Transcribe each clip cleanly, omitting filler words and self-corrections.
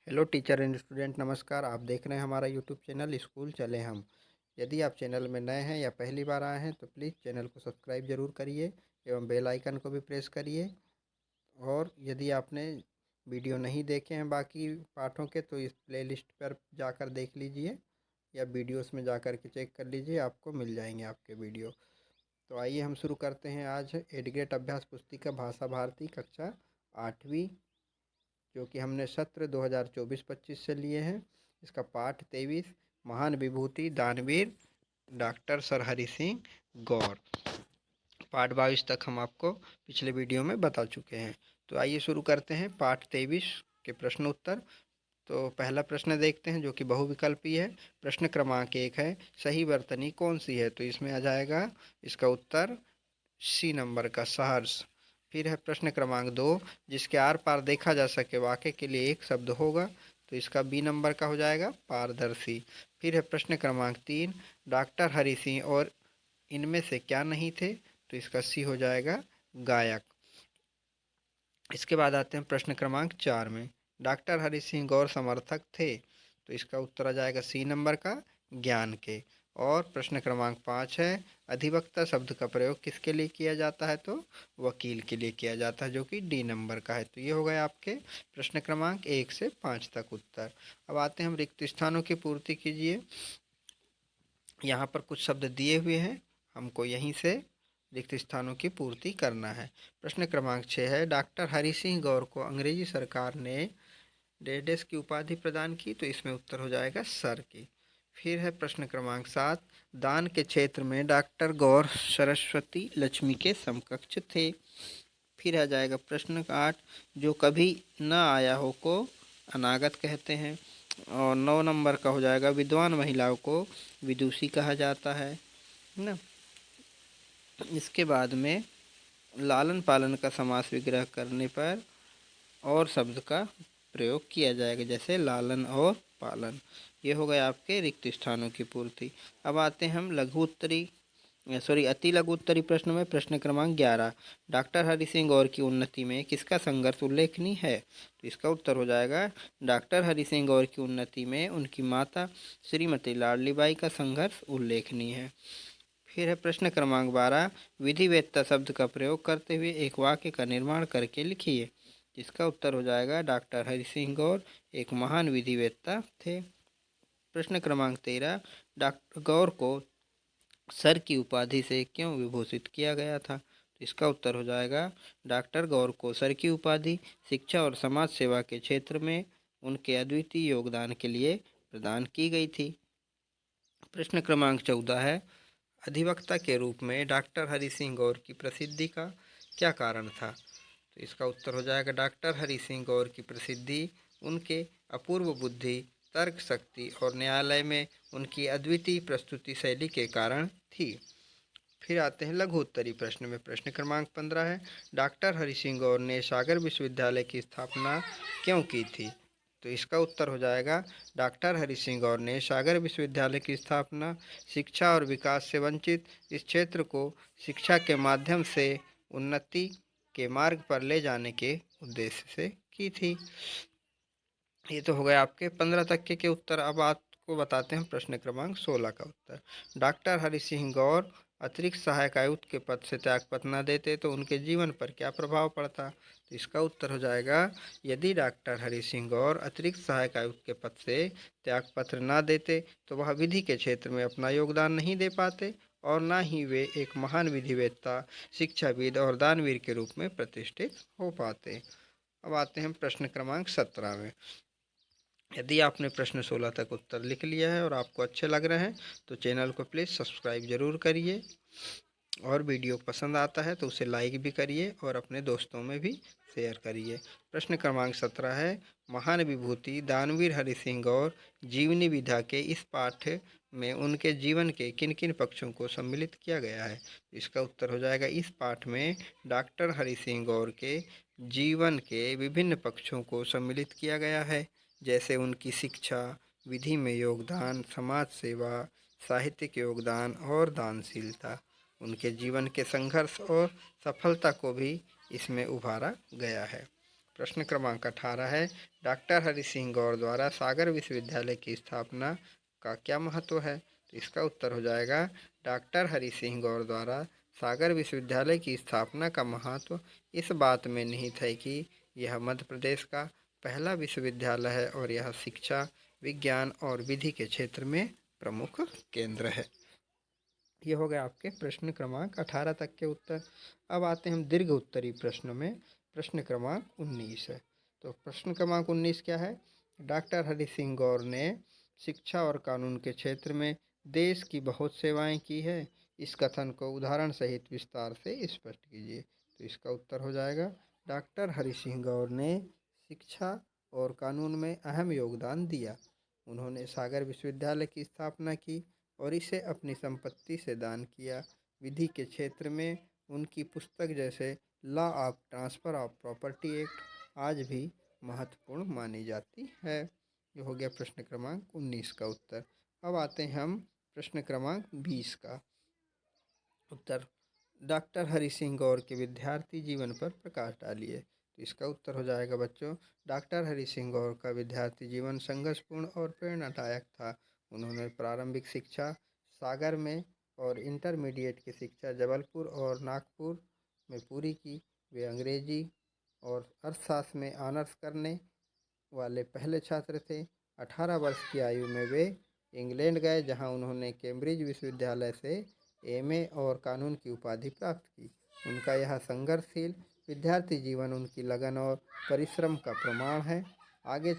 Hello teacher and student, नमस्कार। आप देख रहे हैं हमारा यूट्यूब चैनल स्कूल चले हम। यदि आप चैनल में नए हैं या पहली बार आए हैं तो प्लीज़ चैनल को सब्सक्राइब ज़रूर करिए एवं बेल आइकन को भी प्रेस करिए। और यदि आपने वीडियो नहीं देखे हैं बाकी पाठों के तो इस प्लेलिस्ट पर जाकर देख लीजिए या वीडियोस में जाकर के चेक कर लीजिए, आपको मिल जाएंगे आपके वीडियो। तो आइए हम शुरू करते हैं। आज एडग्रेड अभ्यास पुस्तिका भाषा भारती कक्षा 8वीं, जो कि हमने सत्र 2024-25 से लिए हैं। इसका पाठ 23, महान विभूति दानवीर डॉक्टर सर हरि सिंह गौर। पाठ 22 तक हम आपको पिछले वीडियो में बता चुके हैं। तो आइए शुरू करते हैं पाठ 23 के प्रश्न उत्तर। तो पहला प्रश्न देखते हैं जो कि बहुविकल्पी है। प्रश्न क्रमांक 1 है, सही वर्तनी कौन सी है? तो इसमें आ जाएगा इसका उत्तर सी नंबर का सहर्ष। फिर है प्रश्न क्रमांक 2, जिसके आर पार देखा जा सके वाक्य के लिए एक शब्द होगा। तो इसका बी नंबर का हो जाएगा पारदर्शी। फिर है प्रश्न क्रमांक 3, डॉक्टर हरि सिंह और इनमें से क्या नहीं थे? तो इसका सी हो जाएगा गायक। इसके बाद आते हैं प्रश्न क्रमांक 4 में, डॉक्टर हरि सिंह गौर समर्थक थे। तो इसका उत्तर आ जाएगा सी नंबर का ज्ञान के। और प्रश्न क्रमांक 5 है, अधिवक्ता शब्द का प्रयोग किसके लिए किया जाता है? तो वकील के लिए किया जाता है, जो कि डी नंबर का है। तो ये हो गए आपके प्रश्न क्रमांक 1 से 5 तक उत्तर। अब आते हैं हम रिक्त स्थानों की पूर्ति कीजिए। यहाँ पर कुछ शब्द दिए हुए हैं, हमको यहीं से रिक्त स्थानों की पूर्ति करना है। प्रश्न क्रमांक 6 है, डॉक्टर हरि सिंह गौर को अंग्रेजी सरकार ने डेडेस की उपाधि प्रदान की। तो इसमें उत्तर हो जाएगा सर की। फिर है प्रश्न क्रमांक 7, दान के क्षेत्र में डॉक्टर गौर सरस्वती लक्ष्मी के समकक्ष थे। फिर आ जाएगा प्रश्न 8, जो कभी न आया हो को अनागत कहते हैं। और 9 नंबर का हो जाएगा, विद्वान महिलाओं को विदुषी कहा जाता है ना। इसके बाद में लालन पालन का समास विग्रह करने पर और शब्द का प्रयोग किया जाएगा, जैसे लालन और पालन। ये हो गए आपके रिक्त स्थानों की पूर्ति। अब आते हैं हम अति लघु उत्तरी प्रश्न में। प्रश्न क्रमांक 11, डॉक्टर हरि सिंह गौर की उन्नति में किसका संघर्ष उल्लेखनीय है? तो इसका उत्तर हो जाएगा डॉक्टर हरि सिंह गौर की उन्नति में उनकी माता श्रीमती लाडली बाई का संघर्ष उल्लेखनीय है। फिर है प्रश्न क्रमांक 12, विधिवेत्ता शब्द का प्रयोग करते हुए एक वाक्य का निर्माण करके लिखिए। इसका उत्तर हो जाएगा डॉक्टर हरि सिंह गौर एक महान विधिवेत्ता थे। प्रश्न क्रमांक 13, डॉक्टर गौर को सर की उपाधि से क्यों विभूषित किया गया था? तो इसका उत्तर हो जाएगा डॉक्टर गौर को सर की उपाधि शिक्षा और समाज सेवा के क्षेत्र में उनके अद्वितीय योगदान के लिए प्रदान की गई थी। प्रश्न क्रमांक 14 है, अधिवक्ता के रूप में डॉक्टर हरि सिंह गौर की प्रसिद्धि का क्या कारण था? तो इसका उत्तर हो जाएगा डॉक्टर हरि सिंह गौर की प्रसिद्धि उनके अपूर्व बुद्धि, तर्क शक्ति और न्यायालय में उनकी अद्वितीय प्रस्तुति शैली के कारण थी। फिर आते हैं लघु उत्तरी प्रश्न में। प्रश्न क्रमांक 15 है, डॉक्टर हरि सिंह गौर ने सागर विश्वविद्यालय की स्थापना क्यों की थी? तो इसका उत्तर हो जाएगा डॉक्टर हरि सिंह गौर ने सागर विश्वविद्यालय की स्थापना शिक्षा और विकास से वंचित इस क्षेत्र को शिक्षा के माध्यम से उन्नति के मार्ग पर ले जाने के उद्देश्य से की थी। ये तो हो गए आपके 15 तक के उत्तर। अब आपको बताते हैं प्रश्न क्रमांक 16 का उत्तर। डॉक्टर हरि सिंह गौर अतिरिक्त सहायक आयुक्त के पद से त्यागपत्र न देते तो उनके जीवन पर क्या प्रभाव पड़ता? तो इसका उत्तर हो जाएगा, यदि डॉक्टर हरि सिंह गौर अतिरिक्त सहायक आयुक्त के पद से त्यागपत्र न देते तो वह विधि के क्षेत्र में अपना योगदान नहीं दे पाते और न ही वे एक महान विधिवेत्ता, शिक्षाविद और दानवीर के रूप में प्रतिष्ठित हो पाते। अब आते हैं प्रश्न क्रमांक 17 में। यदि आपने प्रश्न 16 तक उत्तर लिख लिया है और आपको अच्छे लग रहे हैं तो चैनल को प्लीज़ सब्सक्राइब ज़रूर करिए और वीडियो पसंद आता है तो उसे लाइक भी करिए और अपने दोस्तों में भी शेयर करिए। प्रश्न क्रमांक 17 है, महान विभूति दानवीर हरि सिंह गौर जीवनी विधा के इस पाठ में उनके जीवन के किन किन पक्षों को सम्मिलित किया गया है? इसका उत्तर हो जाएगा, इस पाठ में डॉक्टर हरि सिंह गौर के जीवन के विभिन्न पक्षों को सम्मिलित किया गया है, जैसे उनकी शिक्षा, विधि में योगदान, समाज सेवा, साहित्यिक योगदान और दानशीलता। उनके जीवन के संघर्ष और सफलता को भी इसमें उभारा गया है। प्रश्न क्रमांक 18 है, डॉक्टर हरि सिंह गौर द्वारा सागर विश्वविद्यालय की स्थापना का क्या महत्व है? तो इसका उत्तर हो जाएगा, डॉक्टर हरि सिंह गौर द्वारा सागर विश्वविद्यालय की स्थापना का महत्व इस बात में निहित है कि यह मध्य प्रदेश का पहला विश्वविद्यालय है और यह शिक्षा, विज्ञान और विधि के क्षेत्र में प्रमुख केंद्र है। ये हो गया आपके प्रश्न क्रमांक 18 तक के उत्तर। अब आते हैं हम दीर्घ उत्तरी प्रश्न में। प्रश्न क्रमांक 19 है। तो प्रश्न क्रमांक 19 क्या है? डॉक्टर हरि सिंह गौर ने शिक्षा और कानून के क्षेत्र में देश की बहुत सेवाएं की है। इस कथन को उदाहरण सहित विस्तार से स्पष्ट कीजिए। तो इसका उत्तर हो जाएगा, डॉक्टर हरि सिंह गौर ने शिक्षा और कानून में अहम योगदान दिया। उन्होंने सागर विश्वविद्यालय की स्थापना की और इसे अपनी संपत्ति से दान किया। विधि के क्षेत्र में उनकी पुस्तक जैसे law of transfer of property act आज भी महत्वपूर्ण मानी जाती है। ये हो गया प्रश्न क्रमांक 19 का उत्तर। अब आते हैं हम प्रश्न क्रमांक 20 का उत्तर। डॉक्टर हरि सिंह गौर के विद्यार्थी जीवन पर प्रकाश डालिए। तो इसका उत्तर हो जाएगा बच्चों, डॉक्टर हरि सिंह गौर का विद्यार्थी जीवन संघर्षपूर्ण और प्रेरणादायक था। उन्होंने प्रारंभिक शिक्षा सागर में और इंटरमीडिएट की शिक्षा जबलपुर और नागपुर में पूरी की। वे अंग्रेजी और अर्थशास्त्र में ऑनर्स करने वाले पहले छात्र थे। 18 वर्ष की आयु में वे इंग्लैंड गए, जहां उन्होंने कैम्ब्रिज विश्वविद्यालय से एमए और कानून की उपाधि प्राप्त की। उनका यह संघर्षशील विद्यार्थी जीवन उनकी लगन और परिश्रम का प्रमाण है, आगे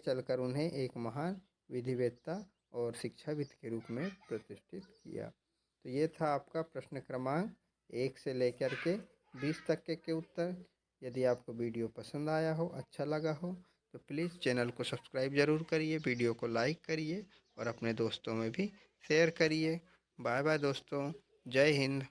चलकर उन्हें एक महान विधिवेत्ता और शिक्षाविद के रूप में प्रतिष्ठित किया। तो ये था आपका प्रश्न क्रमांक 1 से लेकर के 20 तक के उत्तर। यदि आपको वीडियो पसंद आया हो, अच्छा लगा हो, तो प्लीज़ चैनल को सब्सक्राइब ज़रूर करिए, वीडियो को लाइक करिए और अपने दोस्तों में भी शेयर करिए। बाय बाय दोस्तों, जय हिंद।